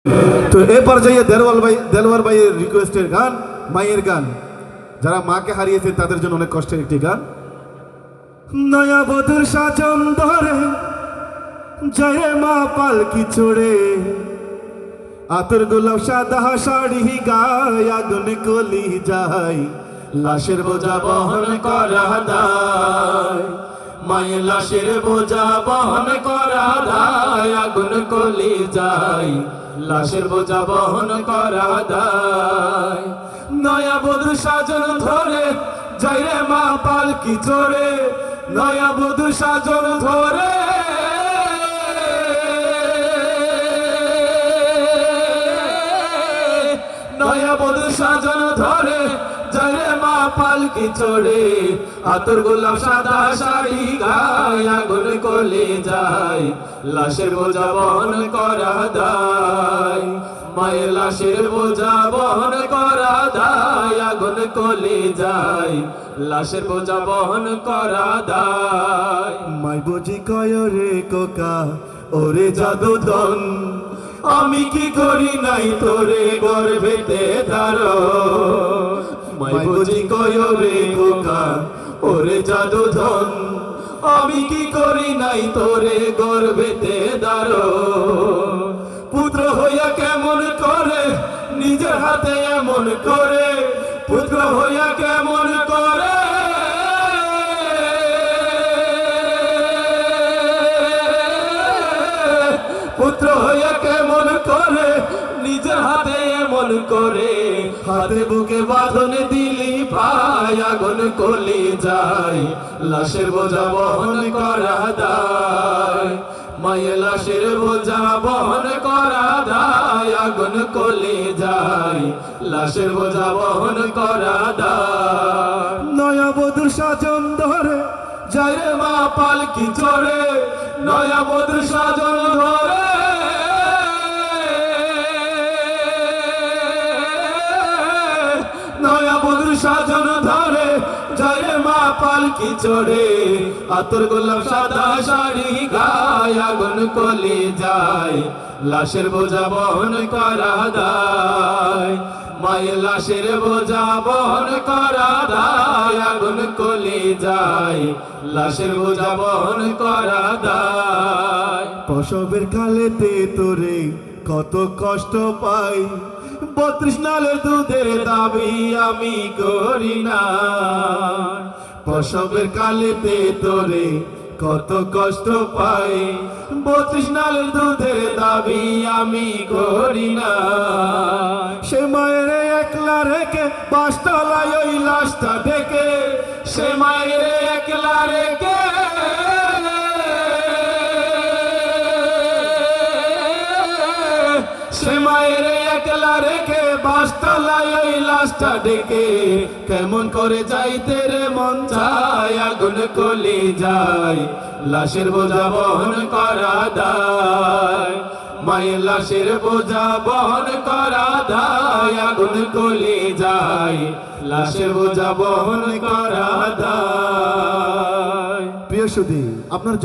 তো এই পর্যায়ে দেলওয়ার ভাইয়ের রিকোয়েস্টের গান, মায়ের গান, যারা মাকে হারিয়েছে তাদের জন্য অনেক কষ্টের একটি গান। নয়া বধুর সাজন ধরে জয় মা পালকি চড়ে, আতর গোলাপ সাদা শাড়ি গায়ে আগুন কলি যায়, লাশের বোঝা বহন করা দায়, মায়ের লাশের বোঝা বহন করা দায়, আগুন কলি যায়, লাশের বোঝা বহন করা দায়। নয়া বধুর সাজন ধরে জয় রে মা পালকি চড়ে, নয়া বধুর সাজন ধরে নয়া বধুর সাজন ধরে জয় রে মা পালকি চড়ে, আতর গোলাপ সাদা শাড়ি গায়ে আগুন কলে যায়, লাশের বোঝা বহন করা দায়, মায়ের লাশের বোঝা বহন করা দায়, আগুন কলে যায়, লাশের বোঝা বহন করা দায়। মাই বুঝি কয় রে কোকা ওরে জাদুধন, আমি কি করি নাই তোরে গর্ভেতে ধারণ, মাই বুঝি কয় রে কোকা ওরে জাদুধন, আমি কি করি নাই তোরে গর্ভেতে ধারণ। পুত্র হইয়া কেমন করে নিজের হাতে এমন করে, পুত্র হইয়া কেমন করে পুত্র হইয়া কেমন করে নিজের হাতে এমন করে, হাতে বুকে বাঁধন দিলি ভাই আগুন কলি যায়, লাশের বোঝা বহন করা দায়, মায়ের লাশের বোঝা বহন করা দায়, আগুন কলি যায়, লাশের বোঝা বহন করা দায়। নয়া বধুর সাজন ধরে জয় রে মা পালকি চড়ে, নয়া বধুর সাজন ধরে নয়া বধুর সাজন ধরে জয় রে মা পালকি চড়ে, আতর গোলাপ সাদা শাড়ি গায়ে আগুন কলে যায়, লাশের বোঝা বহন করা দায়, মায়ের লাশের বোঝা বহন করা দায়, আগুন কলে যায়, লাশের বোঝা বহন করা দায়। প্রসবের কালেতে তোরে কত কষ্ট পাই, 32 নালের দুধের দাবি আমি করি না, প্রসবের কালেতে তোরে কত কষ্ট পাই, 32 নালের দুধের দাবি আমি করি না। সে মায়ের একলা রেখে 5 তলায় ওই লাশটা দেখে, সে মায়ের একলা রেখে সে মায়ের একলা রেখে 5 তলায় ওই লাশটা ডেকে, কেমন করে যাইতে রে মন চায়, আগুন কলি যায়, লাশের বোঝা বহন করা দায়, মায়ের লাশের বোঝা বহন করা দায়, আগুন কলি যায়, লাশের বোঝা বহন করা দায়। প্রিয় সুধী, আপনার